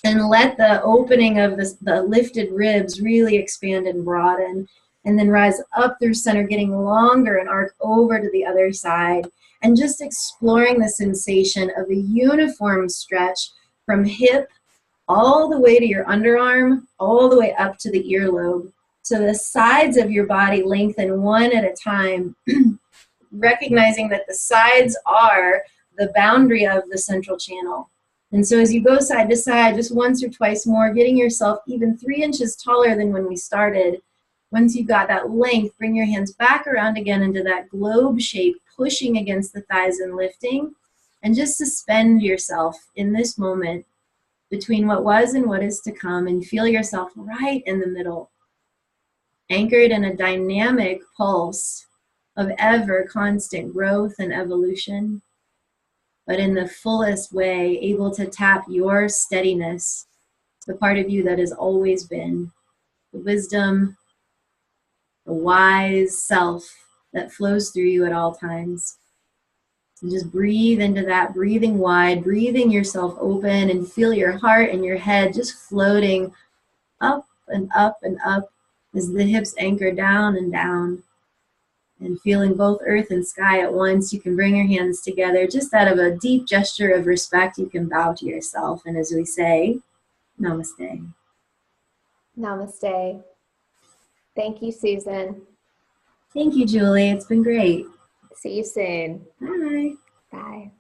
And let the opening of the lifted ribs really expand and broaden. And then rise up through center, getting longer and arc over to the other side. And just exploring the sensation of a uniform stretch from hip all the way to your underarm, all the way up to the earlobe. So the sides of your body lengthen one at a time, recognizing that the sides are the boundary of the central channel. And so as you go side to side, just once or twice more, getting yourself even 3 inches taller than when we started. Once you've got that length, bring your hands back around again into that globe shape, pushing against the thighs and lifting. And just suspend yourself in this moment between what was and what is to come, and feel yourself right in the middle, anchored in a dynamic pulse of ever constant growth and evolution, but in the fullest way, able to tap your steadiness, the part of you that has always been, the wisdom, the wise self that flows through you at all times. And just breathe into that, breathing wide, breathing yourself open, and feel your heart and your head just floating up and up and up as the hips anchor down and down. And feeling both earth and sky at once, you can bring your hands together just out of a deep gesture of respect. You can bow to yourself. And as we say, namaste. Namaste. Thank you, Susan. Thank you, Julie. It's been great. See you soon. Bye. Bye.